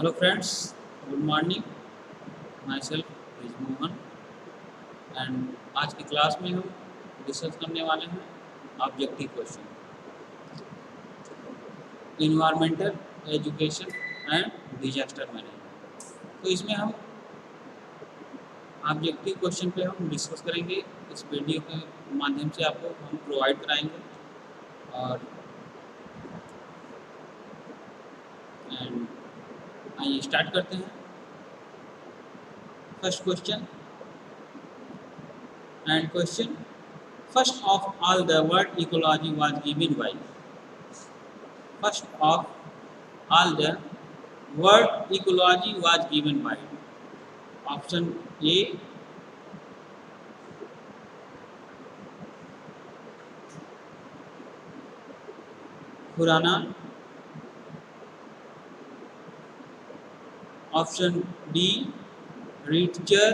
Hello friends, good morning. My self is Mohan and आज की class में हम डिस्कस करने वाले हैं objective question, environmental education and disaster management. तो इसमें हम ऑब्जेक्टिव क्वेश्चन पे हम डिस्कस करेंगे। इस वीडियो के माध्यम से आपको हम प्रोवाइड कराएंगे और आइए स्टार्ट करते हैं। First question and question. First of all, the word ecology was given by. First of all, the word ecology was given by. Option A, Khurana. Option B, Reader.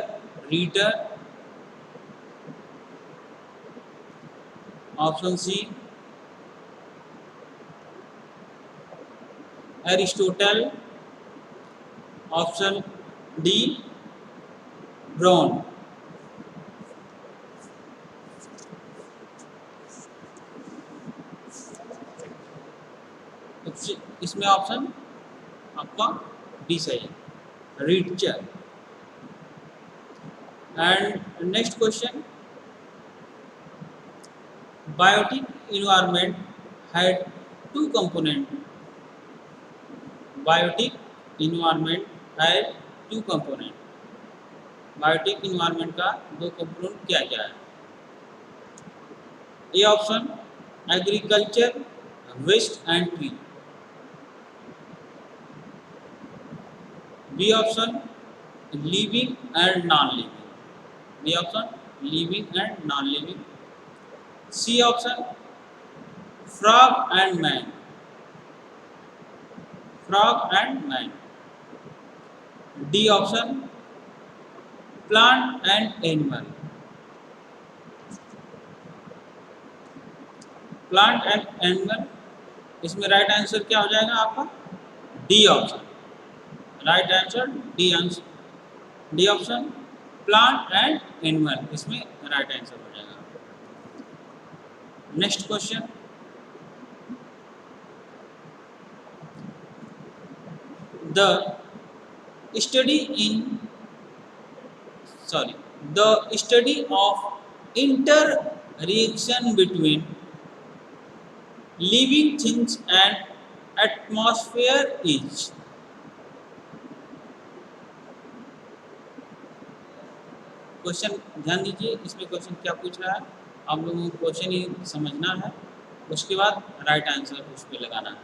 Option C, Aristotle. Option D, Brown. इसमें option आपका D सही है, reader. And next question, biotic environment had two components. Biotic environment had two components. Biotic environment का दो component क्या क्या है? A option agriculture, waste and tree. B option living and non living. B option living and non living. C option frog and man. Frog and man. D option plant and animal. Plant and animal. इसमें right answer क्या हो जाएगा आपका? D option. Right answer D answer, D option plant and animal इसमें right answer हो जाएगा। Next question, the study of interaction between living things and atmosphere is. Question ध्यान दीजिए, इसमें क्वेश्चन क्या पूछ रहा है, आप लोगों को क्वेश्चन ही समझना है, उसके बाद राइट आंसर उस पर लगाना है।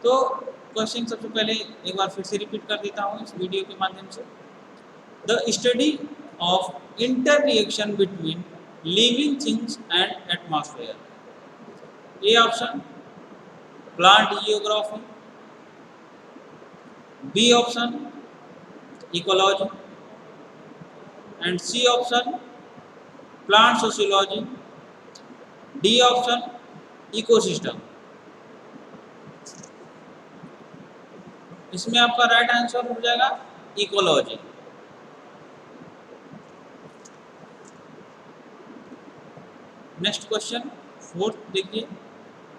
तो क्वेश्चन सबसे पहले एक बार फिर से रिपीट कर देता हूँ इस वीडियो के माध्यम से। The study of interaction between living things and atmosphere. A option plant geography. B option ecology and C option plant sociology. D option ecosystem. इसमें आपका राइट आंसर हो जाएगा इकोलॉजी। नेक्स्ट क्वेश्चन फोर्थ देखिए,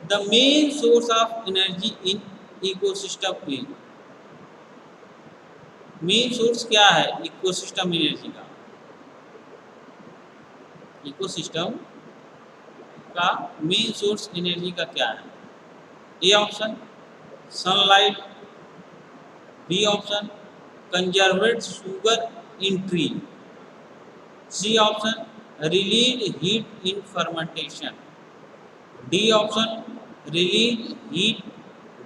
the main source of energy in ecosystem is. Main source क्या है ecosystem energy का? Ecosystem का main source energy का क्या है? A option sunlight. B option conserved sugar in tree. C option release heat in fermentation. D option release heat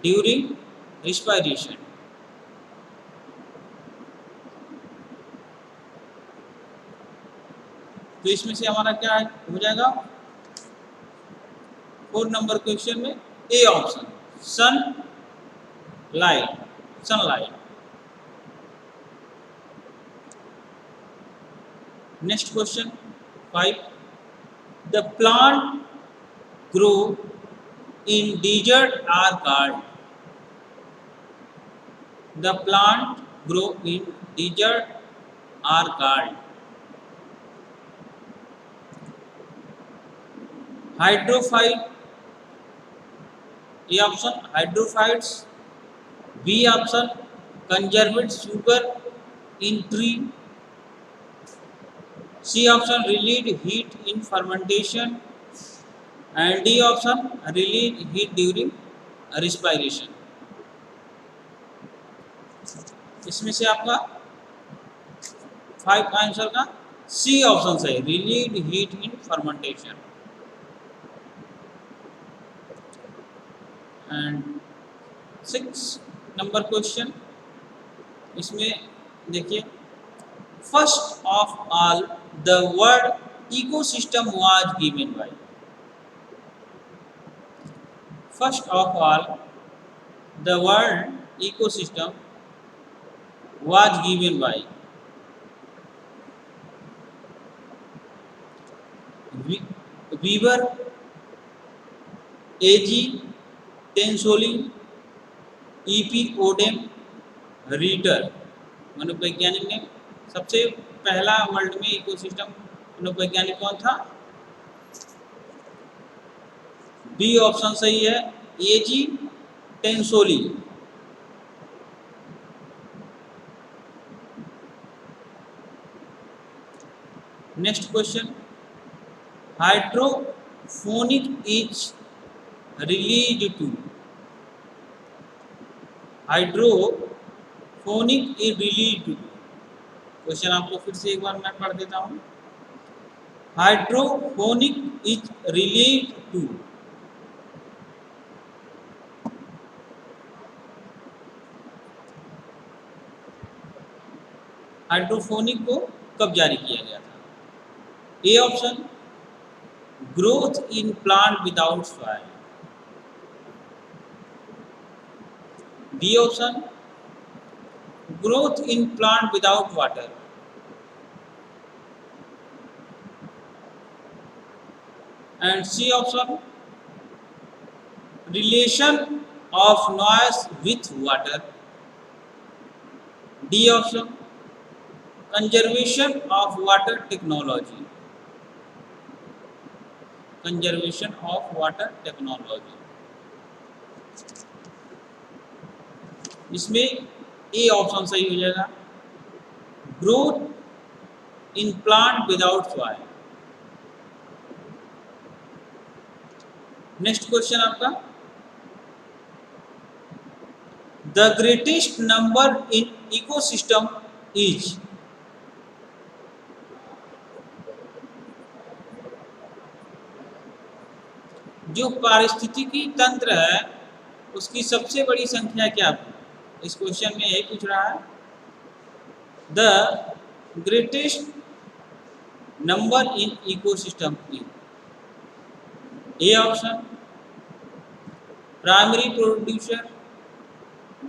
during respiration. तो इसमें से हमारा क्या हो जाएगा 4 नंबर क्वेश्चन में A option sunlight. Next question 5, the plant grow in desert are called. The plant grow in desert are called hydrophyte. A option hydrophytes. B option conserved sugar in tree. C option relieved heat in fermentation, and D option relieved heat during respiration. इसमें से आपका 5 answer का C option सही, relieved heat in fermentation. And 6 number question, इसमें देखिए, first of all the word ecosystem was given by. First of all the word ecosystem was given by Weaver, A G Tansley, E P Odum, Reiter. मनोवैज्ञानिक ने सबसे पहला world में ecosystem मनोवैज्ञानिक कौन था? बी ऑप्शन सही है, A G Tansley. Next question, hydroponic is release to. Hydroponic is release to. Question आपको फिर से एक बार मैं पढ़ देता हूं। Hydroponic is release to. Hydroponic को कब जारी किया गया था? A option growth in plant without soil. B option growth in plant without water. And C option relation of noise with water. D option conservation of water technology. Conservation of water technology. इसमें ए option सही हो जाएगा, growth in plant without soil. Next question आपका, the greatest number in ecosystem is. जो पारिस्थितिकी तंत्र है उसकी सबसे बड़ी संख्या क्या है? इस क्वेश्चन में यही पूछ रहा है, the greatest number in ecosystem is. A option primary producer,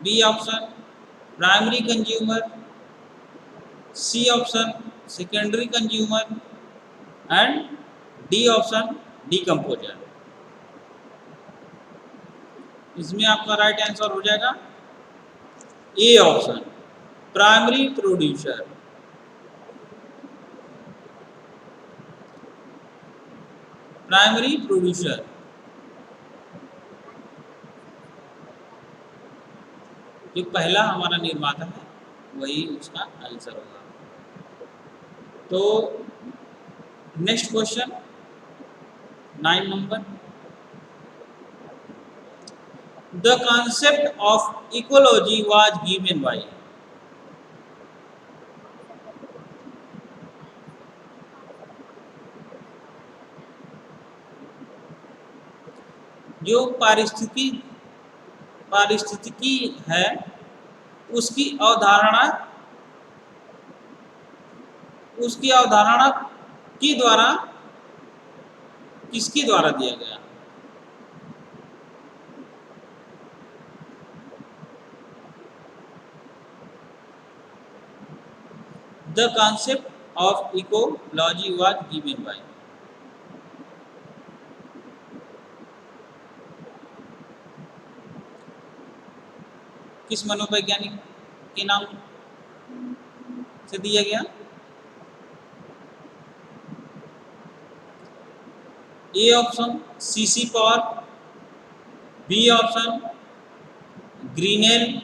B option primary consumer, C option secondary consumer, and D option decomposer. इसमें आपका राइट आंसर हो जाएगा A option primary producer. Primary producer. जो पहला हमारा निर्माता है वही उसका आंसर होगा। तो next question 9 number, the concept of ecology was given by। जो पारिस्थितिकी है उसकी अवधारणा के द्वारा किसके द्वारा दिया गया? The concept of ecology was given by। किस मनोवैज्ञानिक के नाम से दिया गया। A option C C Power, B option Grinnell,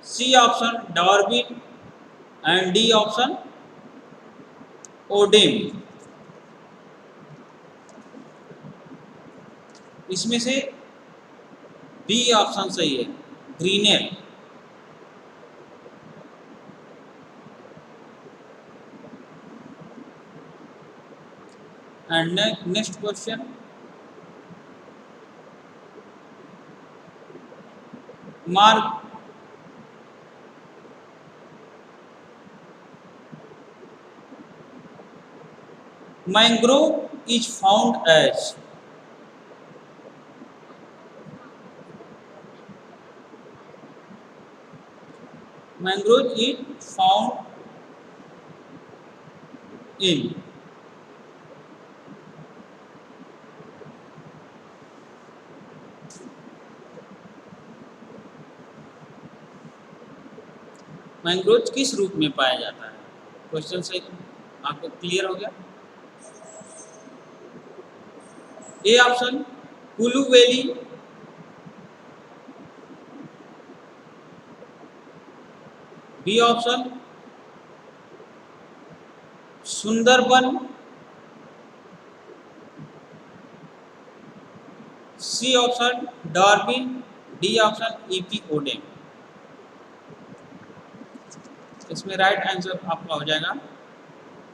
C option Darwin and D option Odum. इसमें से बी ऑप्शन सही है, Grinnell. And next question, mark mangrove is found as mangrove is found in mangrove किस रूप में पाया जाता है? क्वेश्चन से आपको क्लियर हो गया। A option Kullu valley, B option Sundarban, C option Darwin, D option E P Odum. इसमें राइट आंसर आपका हो जाएगा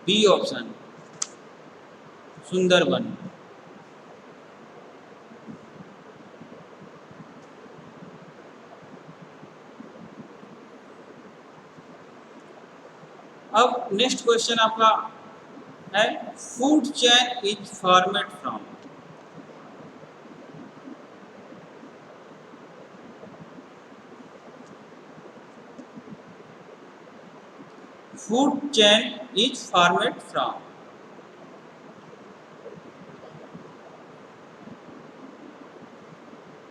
बी ऑप्शन सुंदरबन। अब नेक्स्ट क्वेश्चन आपका है, food chain is format from. Food chain is format from,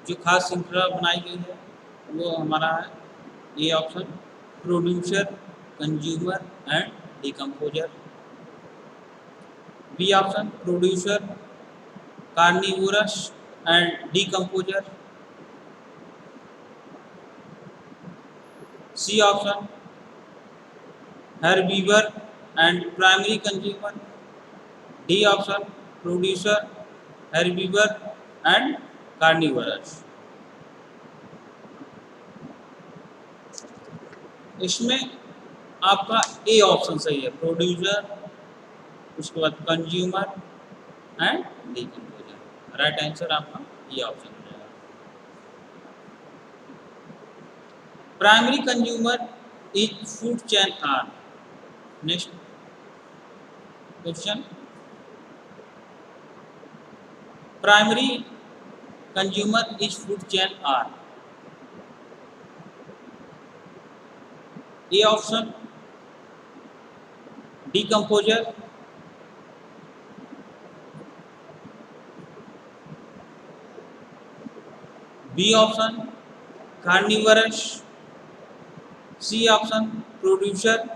जो खास श्रृंखला बनाई गई है वो हमारा है A option producer, consumer and decomposer, B option producer, carnivorous and decomposer, C option herbivore and primary consumer, D option producer, herbivore and carnivorous। इसमें आपका ए ऑप्शन सही है, प्रोड्यूसर, उसके बाद consumer and decomposer. Right answer आपका ये option हो जाएगा। Primary consumer is food chain are. Next question, primary consumer is food chain are. A option decomposer, B option carnivorous, C option producer,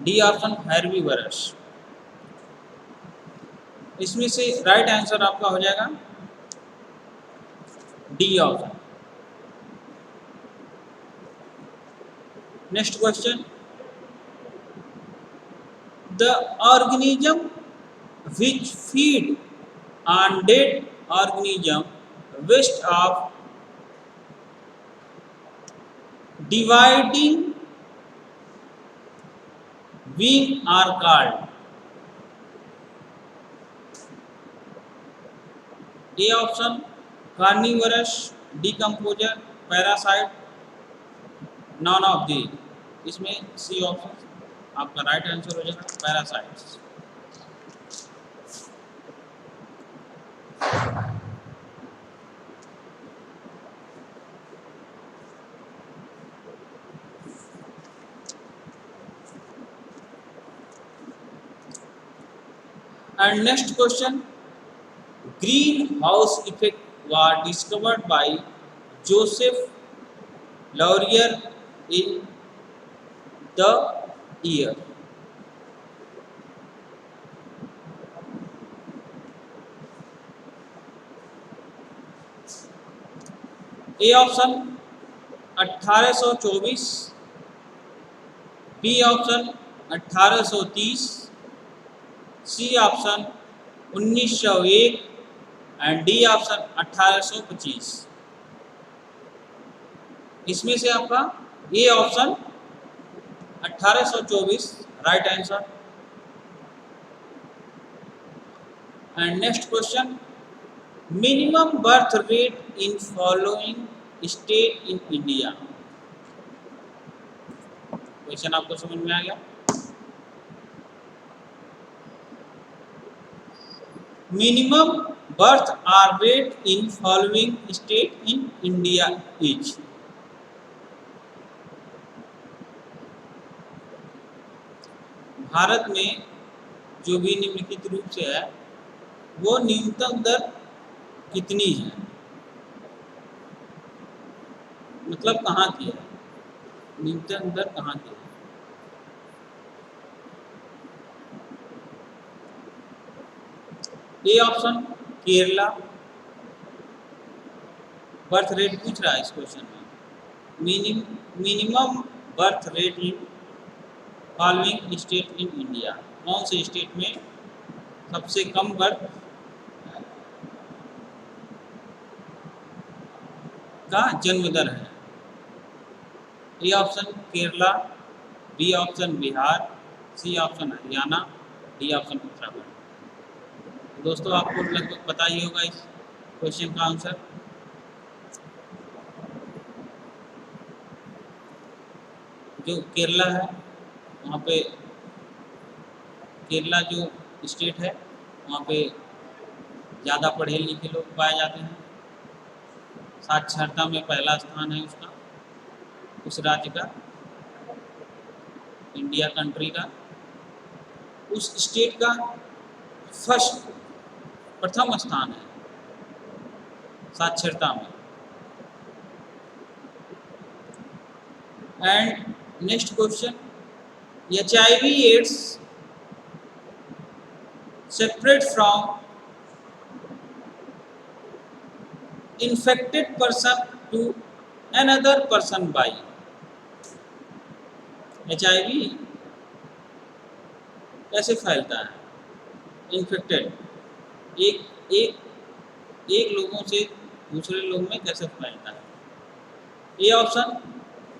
D option herbivorous. इसमें से right answer आपका हो जाएगा D option. Next question, the organism which feed on dead organism waste of dividing wing are called। A option carnivorous, decomposer, parasite, none of the. इसमें C option आपका right answer हो जाएगा, parasites. And next question, greenhouse effect was discovered by Joseph Laurier in the year? A option 1824, B option 1830, C option 1901 and D option 1825। इसमें से आपका A option 1824 right answer. And next question, minimum birth rate in following state in India. Question आपको समझ में आ गया? Minimum birth are rate in following state in India is. Bharat में जो भी निम्नलिखित रूप से है वो न्यूनतम दर कितनी है, मतलब कहाँ की है, न्यूनतम दर कहाँ की है? A option Kerala, birth rate पूछ रहा है इस क्वेश्चन में, minimum birth rate in following state in India, कौन से स्टेट में सबसे कम बर्थ का जन्म दर है? A option Kerala, B option Bihar, C option Haryana, D option Uttarakhand. दोस्तों आपको लगभग पता ही होगा इस क्वेश्चन का आंसर। जो केरला है वहाँ पे, केरला जो स्टेट है वहाँ पे ज़्यादा पढ़े लिखे लोग पाए जाते हैं, साक्षरता में पहला स्थान है उसका, उस राज्य का, इंडिया कंट्री का, उस स्टेट का प्रथम स्थान है साक्षरता में। And next question, HIV AIDS separate from infected person to another person by। HIV कैसे फैलता है? इन्फेक्टेड, एक लोगों से दूसरे लोग में कैसे फैलता है? A option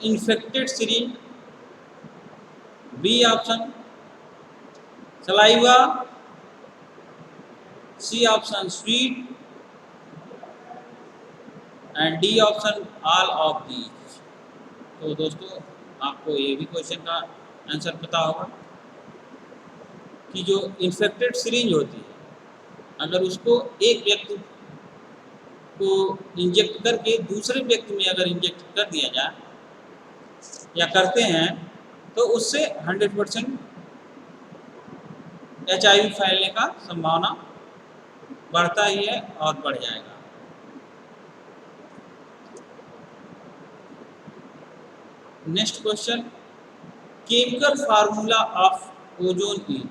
infected syringe, B option saliva, C option sweet and D option all of these. तो दोस्तों आपको ये भी क्वेश्चन का आंसर पता होगा कि जो इन्फेक्टेड सिरिंज होती है अगर उसको एक व्यक्ति को इंजेक्ट करके दूसरे व्यक्ति में अगर इंजेक्ट कर दिया जाए या करते हैं तो उससे 100% HIV फैलने का संभावना बढ़ता ही है और बढ़ जाएगा। Next question, chemical formula of ozone is.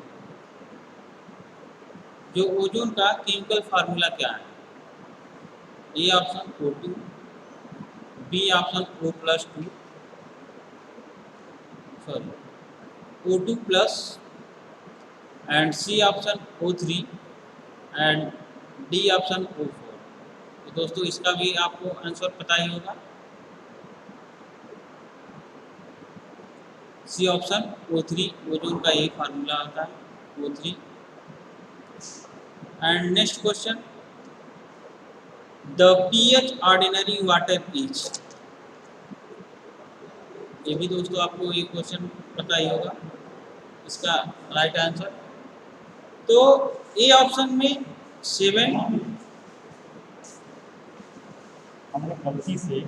जो ओजोन का केमिकल फार्मूला क्या है? A option O2, B option O+2 O2+ and C option O3 and D option O4। तो दोस्तों इसका भी आपको आंसर पता ही होगा, सी ऑप्शन O3 ओजोन का यही फार्मूला होता है O3। And next question, the pH ordinary water is. ये भी दोस्तों आपको ये क्वेश्चन पता ही होगा, इसका राइट आंसर तो ए ऑप्शन में 7। हम लोग गलती से